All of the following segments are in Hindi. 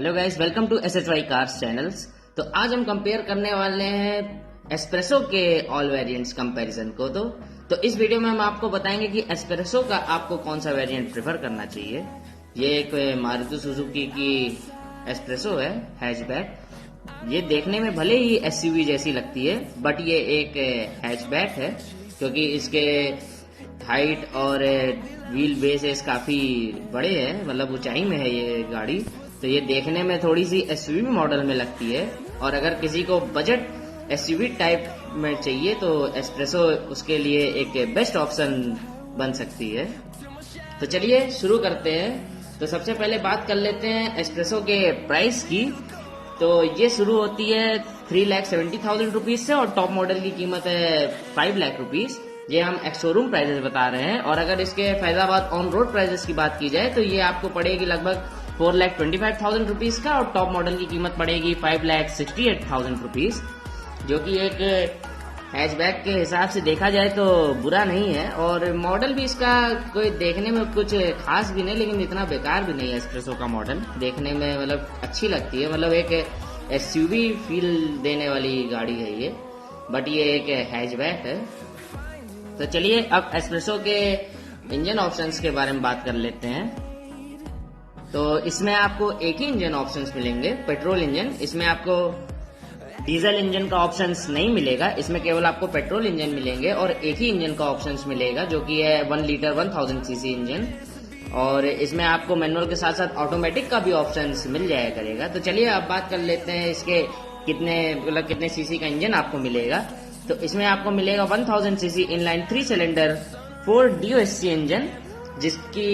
Hello guys, welcome to SHY cars channels. तो आज हम कंपेयर करने वाले हैं एस्प्रेसो के ऑल वेरिएंट्स कंपैरिजन को। तो इस वीडियो में हम आपको बताएंगे कि एस्प्रेसो का आपको कौन सा वेरिएंट प्रेफर करना चाहिए। ये एक मारुति सुजुकी की एस्प्रेसो है हैचबैक। ये देखने में भले ही SUV जैसी लगती है, बट ये एक हैचबैक है क्योंकि इसके हाइट और व्हील बेसेस काफी बड़े हैं, मतलब ऊंचाई में है ये गाड़ी। तो ये देखने में थोड़ी सी SUV मॉडल में लगती है, और अगर किसी को बजट SUV टाइप में चाहिए तो एस्प्रेसो उसके लिए एक बेस्ट ऑप्शन बन सकती है। तो चलिए शुरू करते हैं। तो सबसे पहले बात कर लेते हैं एस्प्रेसो के प्राइस की। तो ये शुरू होती है 3,70,000 रुपीज से और टॉप मॉडल की कीमत है 5 लाख रुपीज। ये हम एक्स शोरूम प्राइजेस बता रहे हैं। और अगर इसके फैजाबाद ऑन रोड प्राइजेस की बात की जाए तो ये आपको पड़ेगी लगभग 4,25,000 रुपीज का, और टॉप मॉडल की कीमत पड़ेगी 5,68,000 रुपीज, जो कि एक हैचबैक के हिसाब से देखा जाए तो बुरा नहीं है। और मॉडल भी इसका कोई देखने में कुछ खास भी नहीं, लेकिन इतना बेकार भी नहीं है। एस्प्रेसो का मॉडल देखने में मतलब अच्छी लगती है, मतलब एक SUV फील देने वाली गाड़ी है ये, बट ये एक हैचबैक है। तो चलिए अब एस्प्रेसो के इंजन ऑप्शंस के बारे में बात कर लेते हैं। तो इसमें आपको एक ही इंजन ऑप्शंस मिलेंगे, पेट्रोल इंजन। इसमें आपको डीजल इंजन का ऑप्शंस नहीं मिलेगा, इसमें केवल आपको पेट्रोल इंजन मिलेंगे, और एक ही इंजन का ऑप्शंस मिलेगा जो कि है 1 लीटर 1000 सीसी इंजन। और इसमें आपको मैनुअल के साथ साथ ऑटोमेटिक का भी ऑप्शंस मिल जाया करेगा। तो चलिए अब बात कर लेते हैं इसके कितने सीसी का इंजन आपको मिलेगा। तो इसमें आपको मिलेगा 1000 CC inline 3 cylinder 4 DOSC engine, जिसकी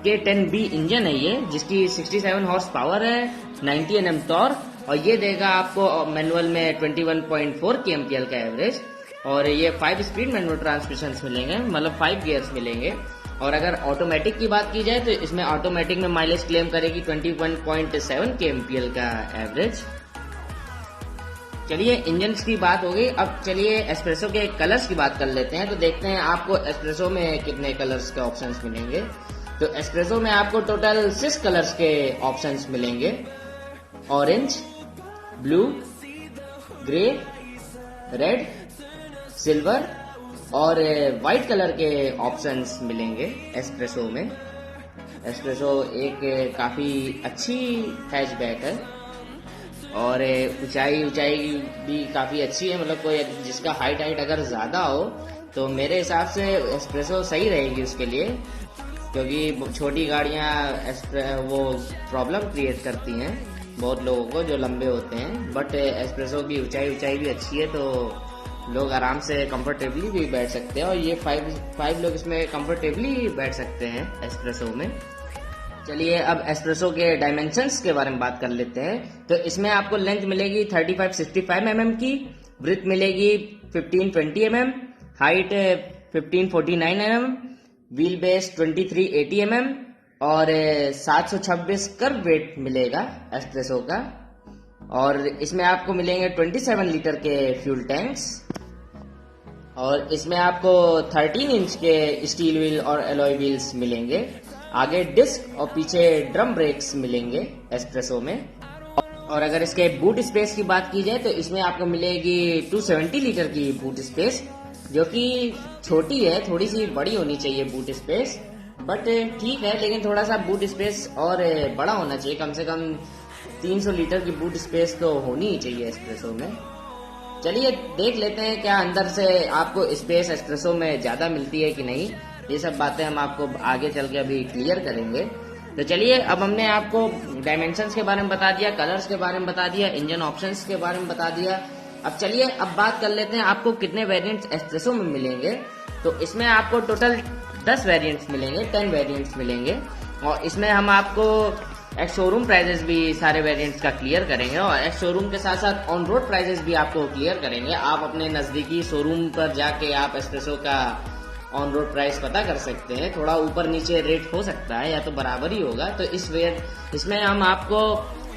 K10B इंजन है ये, जिसकी 67 हॉर्स पावर है, 90 Nm टॉर्क, और ये देगा आपको मैनुअल में 21.4 kmpl का एवरेज। और ये 5 स्पीड मैनुअल ट्रांसमिशन मिलेंगे, मतलब 5 गियर्स मिलेंगे। और अगर ऑटोमेटिक की बात की जाए तो इसमें ऑटोमेटिक में माइलेज क्लेम करेगी 21.7 kmpl का एवरेज। चलिए इंजन की बात हो गई, अब चलिए एस्प्रेसो के कलर्स की बात कर लेते हैं। तो देखते हैं आपको एस्प्रेसो में कितने कलर्स के ऑप्शंस मिलेंगे। तो एस्प्रेसो में आपको टोटल 6 कलर्स के ऑप्शंस मिलेंगे। Orange, blue, grey, red, silver और व्हाइट कलर के ऑप्शंस मिलेंगे एस्प्रेसो में। एस्प्रेसो एक काफी अच्छी हैचबैक है, और ऊंचाई भी काफी अच्छी है, मतलब कोई जिसका हाइट अगर ज्यादा हो तो मेरे हिसाब से एस्प्रेसो सही रहेगी उसके लिए, क्योंकि छोटी गाड़ियां वो प्रॉब्लम क्रिएट करती हैं बहुत लोगों को जो लंबे होते हैं। बट एस्प्रेसो की ऊंचाई भी अच्छी है, तो लोग आराम से कंफर्टेबली भी बैठ सकते हैं, और ये 5 लोग इसमें कंफर्टेबली बैठ सकते हैं एस्प्रेसो में। चलिए अब एस्प्रेसो के डायमेंशंस के बारे में बात कर लेते हैं। तो इसमें आपको लेंथ मिलेगी 3565 mm की, ब्रेथ मिलेगी 1520 mm, height 1549 mm, wheel base 2380 mm, और 726 कर्व वेट मिलेगा एस्प्रेसो का। और इसमें आपको मिलेंगे 27 लीटर के फ्यूल टैंक्स, और इसमें आपको 13 इंच के स्टील व्हील और एलॉय व्हील्स मिलेंगे। आगे डिस्क और पीछे ड्रम ब्रेक्स मिलेंगे एस्प्रेसो में। और अगर इसके बूट स्पेस की बात की जाए तो इसमें आपको मिलेगी 270 लीटर की बूट स्पेस, जो कि छोटी है, थोड़ी सी बड़ी होनी चाहिए बूट स्पेस, बट ठीक है। लेकिन थोड़ा सा बूट स्पेस और बड़ा होना चाहिए, कम से कम 300 लीटर की बूट स्पेस तो होनी ही चाहिए एस्प्रेसो में। चलिए देख लेते हैं क्या अंदर से आपको स्पेस एस्प्रेसो में ज्यादा मिलती है कि नहीं। ये सब बातें हम आपको आगे चल के अभी क्लियर करेंगे। तो चलिए अब हमने आपको डायमेंशंस के बारे में बता दिया, कलर्स के बारे में बता दिया, इंजन ऑप्शंस के बारे में बता दिया। अब चलिए अब बात कर लेते हैं आपको कितने वेरिएंट्स एस्प्रेसो में मिलेंगे। तो इसमें आपको टोटल 10 वेरिएंट्स मिलेंगे, 10 वेरिएंट्स मिलेंगे, और इसमें हम आपको एक्स शोरूम प्राइजेस भी सारे वेरिएंट्स का क्लियर करेंगे, और एक्स शोरूम के साथ साथ ऑन रोड प्राइजेस भी आपको क्लियर करेंगे। आप अपने नजदीकी शोरूम पर जाके आप एस्प्रेसो का ऑन रोड प्राइस पता कर सकते हैं। थोड़ा ऊपर नीचे रेट हो सकता है या तो बराबर ही होगा। तो इसमें हम आपको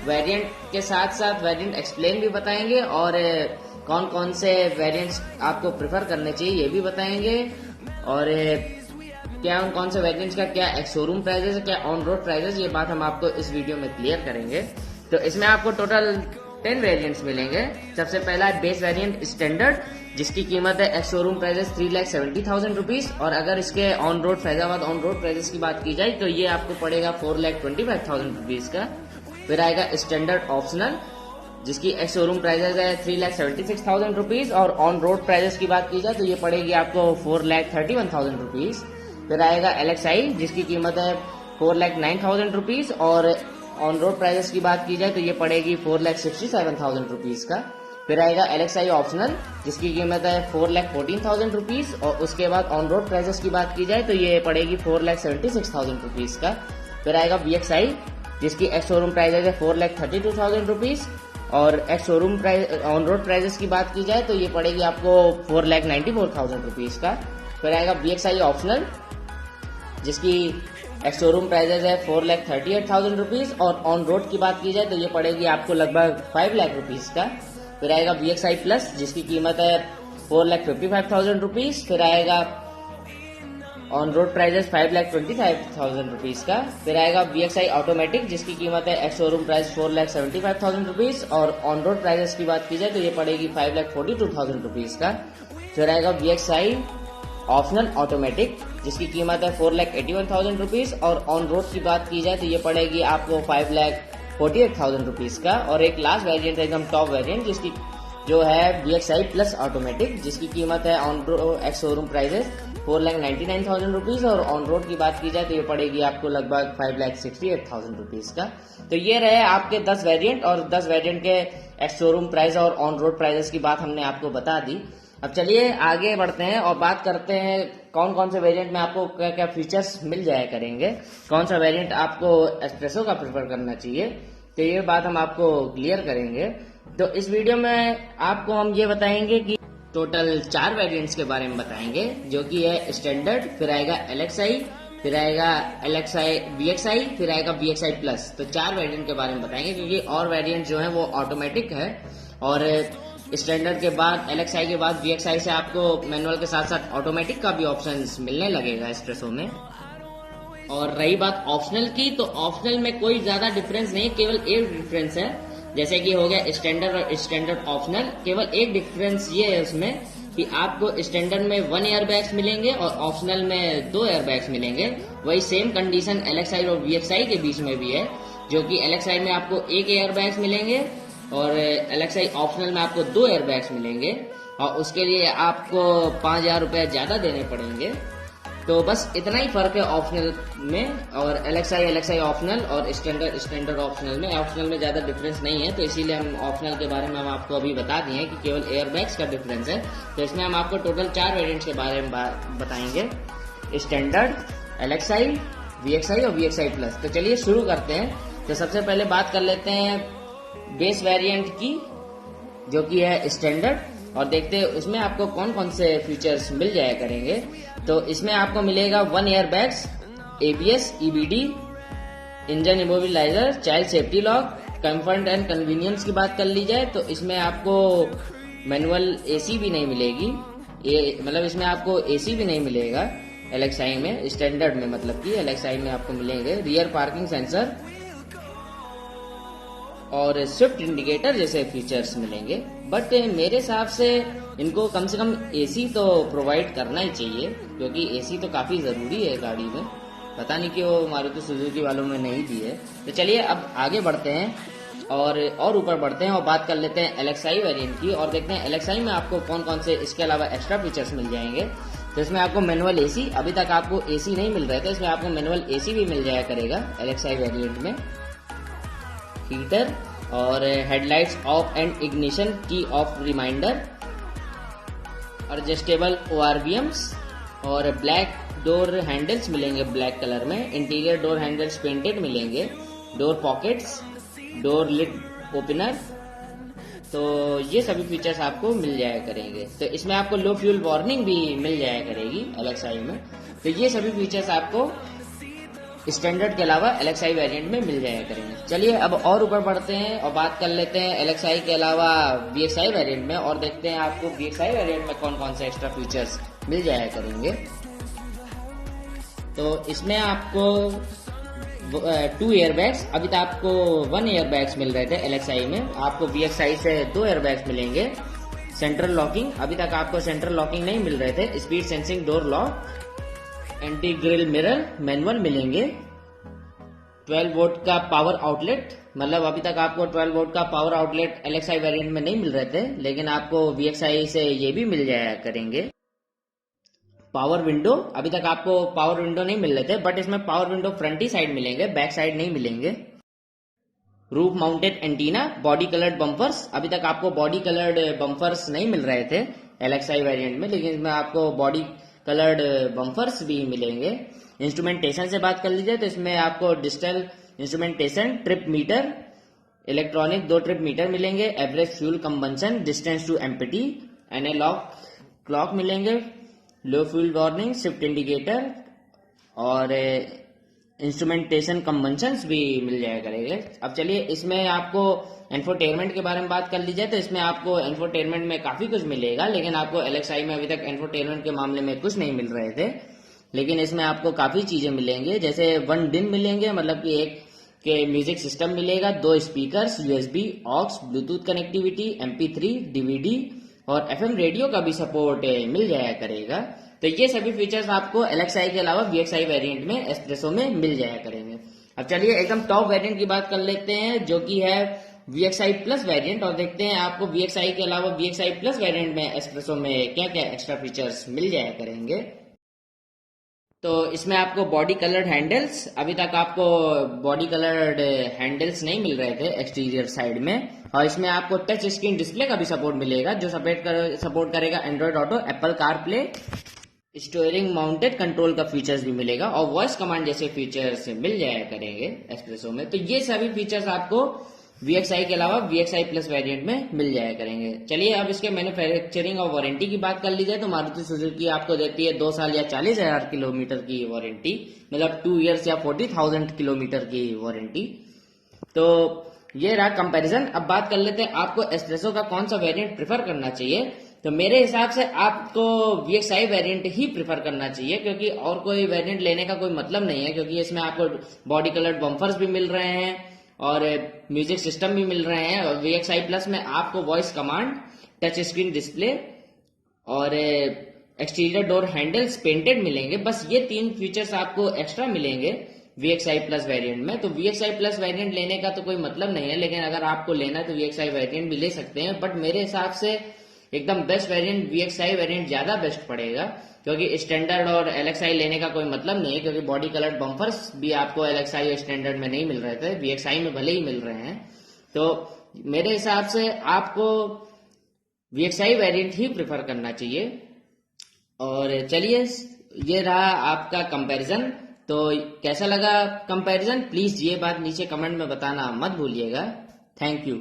वेरिएंट के साथ साथ वेरिएंट एक्सप्लेन भी बताएंगे, और कौन कौन से वेरिएंट्स आपको प्रेफर करने चाहिए ये भी बताएंगे, और क्या उन कौन से वेरिएंट्स का क्या शोरूम प्राइजेस है, क्या ऑन रोड प्राइजेस, ये बात हम आपको इस वीडियो में क्लियर करेंगे। तो इसमें आपको टोटल 10 वेरिएंट्स मिलेंगे। सबसे पहला है बेस वेरिएंट स्टैंडर्ड, जिसकी कीमत है एक्स शोरूम प्राइजेस 3,70,000 रुपीज, और अगर इसके on road Faizabad on road prices की बात की जाए तो ये आपको पड़ेगा 4,25,000 रुपीज का। फिर आएगा स्टैंडर्ड ऑप्शनल, जिसकी एक्स शोरूम प्राइजेस है 3,76,000 रुपीज, और ऑन रोड प्राइजेस की बात की जाए तो ये पड़ेगी आपको 4,31,000 रुपीज। फिर आएगा LXI, जिसकी कीमत है 4,09,000 रुपीज, और ऑन रोड प्राइजेस की बात की जाए तो ये पड़ेगी 4,67,000 रुपीज का। फिर आएगा LXI ऑप्शनल, जिसकी कीमत है 4,14,000 रुपीज, और उसके बाद ऑन रोड प्राइजेस की बात की जाए तो ये पड़ेगी 4,76,000 रुपीज का। फिर आएगा VXI, जिसकी एक्स शोरूम प्राइजेस है 4,32,000 रुपीज, और ex showroom price on road prices की बात की जाए तो ये पड़ेगी आपको 4,94,000 रुपीज का। फिर आएगा VXI ऑप्शनल, जिसकी एक्स शोरूम प्राइजेस है 4,38,000 रुपीज, और ऑन रोड की बात की जाए तो ये पड़ेगी आपको लगभग 5 लाख रुपीज का। फिर आएगा VXI प्लस, जिसकी कीमत है 4,55,000 रुपीज। फिर आएगा ऑन रोड प्राइजेस 5,25,000 रुपीज का। फिर आएगा VXI ऑटोमेटिक, जिसकी कीमत है एक्स शोरूम प्राइस 4,75,000 रुपीज, और ऑन रोड प्राइजेस की बात की जाए तो ये पड़ेगी 5,42,000 रुपीज का। फिर आएगा VXI ऑप्शनल ऑटोमेटिक, जिसकी कीमत है 4,81,000 रुपीज, और ऑन रोड की बात की जाए तो ये पड़ेगी आपको 5,48,000 रुपीज का। और एक लास्ट वेरिएंट है एकदम टॉप वेरिएंट, जिसकी जो है VXI प्लस ऑटोमेटिक, जिसकी कीमत है on ex showroom prices 4,99,000 rupees, और ऑन रोड की बात की जाए तो ये पड़ेगी आपको लगभग 5,68,000 रुपीज का। तो ये रहे आपके 10 वेरिएंट, और 10 वेरिएंट के एक्स शोरूम प्राइस और ऑन रोड प्राइजेस की बात हमने आपको बता दी। अब चलिए आगे बढ़ते हैं और बात करते हैं कौन कौन से वेरिएंट में आपको क्या क्या फीचर्स मिल जाया करेंगे, कौन सा वेरिएंट आपको एस्प्रेसो का प्रेफर करना चाहिए, तो ये बात हम आपको क्लियर करेंगे। तो इस वीडियो में आपको हम ये बताएंगे कि टोटल 4 वेरिएंट्स के बारे में बताएंगे, जो कि है स्टैंडर्ड, फिर आएगा LXI, फिर आएगा VXI, फिर आएगा VXI प्लस। तो 4 वेरिएंट के बारे में बताएंगे, क्योंकि और वेरिएंट जो है वो ऑटोमेटिक है, और स्टैंडर्ड के बाद LXI के बाद VXI से आपको मैनुअल के साथ साथ ऑटोमेटिक का भी ऑप्शन मिलने लगेगा एस्प्रेसो में। और रही बात ऑप्शनल की, तो ऑप्शनल में कोई ज्यादा डिफरेंस नहीं, केवल एक डिफरेंस है, जैसे कि हो गया स्टैंडर्ड और स्टैंडर्ड ऑप्शनल। केवल एक डिफरेंस ये है उसमें कि आपको स्टैंडर्ड में 1 एयर बैग्स मिलेंगे और ऑप्शनल में 2 एयर बैग्स मिलेंगे। वही सेम कंडीशन LXI और VXI के बीच में भी है, जो कि LXI में आपको 1 एयर बैग्स मिलेंगे, और LXI ऑप्शनल में आपको 2 एयर बैग्स मिलेंगे, और उसके लिए आपको 5,000 रुपये ज्यादा देने पड़ेंगे। तो बस इतना ही फर्क है ऑप्शनल में, और LXI ऑप्शनल और स्टैंडर्ड ऑप्शनल में। ऑप्शनल में ज्यादा डिफरेंस नहीं है, तो इसीलिए हम ऑप्शनल के बारे में हम आपको अभी बता दिए हैं कि केवल एयरबैग्स का डिफरेंस है। तो इसमें हम आपको टोटल 4 वेरिएंट्स के बारे में बताएंगे, स्टैंडर्ड, LXI, VXI और VXI प्लस। तो चलिए शुरू करते हैं। तो सबसे पहले बात कर लेते हैं बेस वेरिएंट की, जो कि है स्टैंडर्ड, और देखते हैं उसमें आपको कौन कौन से फीचर्स मिल जाया करेंगे। तो इसमें आपको मिलेगा 1 air bags, ABS, EBD, engine immobiliser, child safety lock. Comfort and convenience की बात कर ली जाए तो इसमें आपको मैनुअल AC भी नहीं मिलेगी, मतलब इसमें आपको AC भी नहीं मिलेगा LXI में, स्टैंडर्ड में, मतलब कि LXI में आपको मिलेंगे रियर पार्किंग सेंसर और स्विफ्ट इंडिकेटर जैसे फीचर्स मिलेंगे। बट मेरे हिसाब से इनको कम से कम AC तो प्रोवाइड करना ही चाहिए, क्योंकि AC तो काफी जरूरी है गाड़ी में। पता नहीं क्यों मारुति सुजुकी वालों में नहीं दी है। तो चलिए अब आगे बढ़ते हैं और ऊपर बढ़ते हैं और बात कर लेते हैं LXI वेरिएंट की, और देखते हैं LXI में आपको कौन कौन से इसके अलावा एक्स्ट्रा फीचर्स मिल जाएंगे। तो इसमें आपको मैनुअल AC, अभी तक आपको AC नहीं मिल रहा था, इसमें आपको मैनुअल AC भी मिल जाया करेगा LXI वेरिएंट में। हीटर और headlights off and ignition key off reminder, adjustable ORVMs, और ब्लैक डोर हैंडल्स मिलेंगे ब्लैक कलर में। इंटीरियर डोर हैंडल्स पेंटेड मिलेंगे, door pockets, door lid opener. तो ये सभी फीचर्स आपको मिल जाया करेंगे। तो इसमें आपको लो फ्यूल वार्निंग भी मिल जाया करेगी LXI में। तो ये सभी फीचर्स आपको स्टैंडर्ड के अलावा LXI वेरिएंट में मिल जाया करेंगे। चलिए अब और ऊपर बढ़ते हैं और बात कर लेते हैं LXI के अलावा VXI वेरिएंट में, और देखते हैं आपको VXI वेरिएंट में कौन कौन से एक्स्ट्रा फीचर्स मिल जाया करेंगे। तो इसमें आपको 2 एयरबैग्स, अभी तक आपको 1 एयरबैग्स मिल रहे थे LXi में, आपको VXi से 2 एयरबैग्स मिलेंगे। सेंट्रल लॉकिंग, अभी तक आपको सेंट्रल लॉकिंग नहीं मिल रहे थे। Speed sensing door lock, anti grill mirror manual मिलेंगे। 12 वोल्ट का पावर आउटलेट, मतलब अभी तक आपको 12 वोल्ट का पावर आउटलेट LXi वेरिएंट में नहीं मिल रहे थे, लेकिन आपको VXi से ये भी मिल जाया करेंगे। पावर विंडो, अभी तक आपको पावर विंडो नहीं मिल रहे थे, बट इसमें पावर विंडो फ्रंट ही साइड मिलेंगे, बैक साइड नहीं मिलेंगे। Roof mounted antenna, body coloured bumpers, अभी तक आपको बॉडी कलर्ड बम्पर्स नहीं मिल रहे थे LXi वेरिएंट में, लेकिन इसमें आपको बॉडी कलर्ड बम्पर्स भी मिलेंगे। इंस्ट्रूमेंटेशन से बात कर लीजिए तो इसमें आपको digital instrumentation, trip meter, electronic 2 trip meter मिलेंगे। Average fuel consumption, distance to empty, analogue clock मिलेंगे। Low fuel warning, shift indicator और इंस्ट्रूमेंटेशन कंबंशंस भी मिल जाया करेंगे। अब चलिए इसमें आपको इंफोटेनमेंट के बारे में बात कर ली जाए तो इसमें आपको इंफोटेनमेंट में काफी कुछ मिलेगा, लेकिन आपको LXi में अभी तक इंफोटेनमेंट के मामले में कुछ नहीं मिल रहे थे, लेकिन इसमें आपको काफी चीजें मिलेंगे। जैसे 1 DIN मिलेंगे, मतलब कि एक के म्यूजिक सिस्टम मिलेगा, 2 speakers, USB, aux, Bluetooth connectivity, MP3, DVD और FM रेडियो का भी सपोर्ट मिल जाया करेगा। तो ये सभी फीचर्स आपको LXi के अलावा VXi वेरिएंट में एस्प्रेसो में मिल जाया करेंगे। अब चलिए एकदम टॉप वेरिएंट की बात कर लेते हैं, जो कि है VXi प्लस वेरिएंट, और देखते हैं आपको VXi के अलावा VXi प्लस वेरिएंट में एस्प्रेसो में क्या क्या एक्स्ट्रा फीचर्स मिल जाया करेंगे। तो इसमें आपको बॉडी कलर्ड हैंडल्स, अभी तक आपको बॉडी कलर्ड हैंडल्स नहीं मिल रहे थे एक्सटीरियर साइड में, और इसमें आपको टच स्क्रीन डिस्प्ले का भी सपोर्ट मिलेगा, जो सपोर्ट करेगा Android auto, Apple CarPlay, steering mounted control का फीचर्स भी मिलेगा, और वॉइस कमांड जैसे फीचर्स मिल जाया करेंगे एस्प्रेसो में। तो ये सभी फीचर्स आपको VXi के अलावा VXi प्लस वेरिएंट में मिल जाया करेंगे। चलिए अब इसके मैन्युफैक्चरिंग और वारंटी की बात कर ली जाए तो मारुति सुजुकी आपको देती है 2 साल या 40,000 किलोमीटर की वारंटी, मतलब 2 इयर्स या 40,000 किलोमीटर की वारंटी। तो ये रहा कंपैरिजन। अब बात कर लेते हैं आपको एस्प्रेसो का कौन सा वेरिएंट प्रेफर करना चाहिए। तो मेरे हिसाब से आपको VXi वेरिएंट ही प्रेफर करना चाहिए, क्योंकि और कोई वेरिएंट लेने का कोई मतलब नहीं है, क्योंकि इसमें आपको बॉडी कलर्ड बम्पर्स भी मिल रहे हैं और म्यूजिक सिस्टम भी मिल रहे हैं, और VXi प्लस में आपको voice command, touch screen display और एक्सटीरियर डोर हैंडल्स पेंटेड मिलेंगे। बस ये 3 फीचर्स आपको एक्स्ट्रा मिलेंगे VXi प्लस वेरिएंट में। तो VXi प्लस वेरिएंट लेने का तो कोई मतलब नहीं है, लेकिन अगर आपको लेना है तो VXi वेरिएंट भी ले सकते हैं, बट मेरे हिसाब से एकदम बेस्ट वेरिएंट VXi वेरिएंट ज्यादा बेस्ट पड़ेगा, क्योंकि स्टैंडर्ड और LXi लेने का कोई मतलब नहीं है, क्योंकि बॉडी कलर्ड बम्पर्स भी आपको LXi और स्टैंडर्ड में नहीं मिल रहे थे, VXi में भले ही मिल रहे हैं। तो मेरे हिसाब से आपको VXi वेरिएंट ही प्रेफर करना चाहिए। और चलिए ये रहा आपका कंपैरिजन। तो कैसा लगा कंपैरिजन, प्लीज ये बात नीचे कमेंट में बताना मत भूलिएगा। Thank you.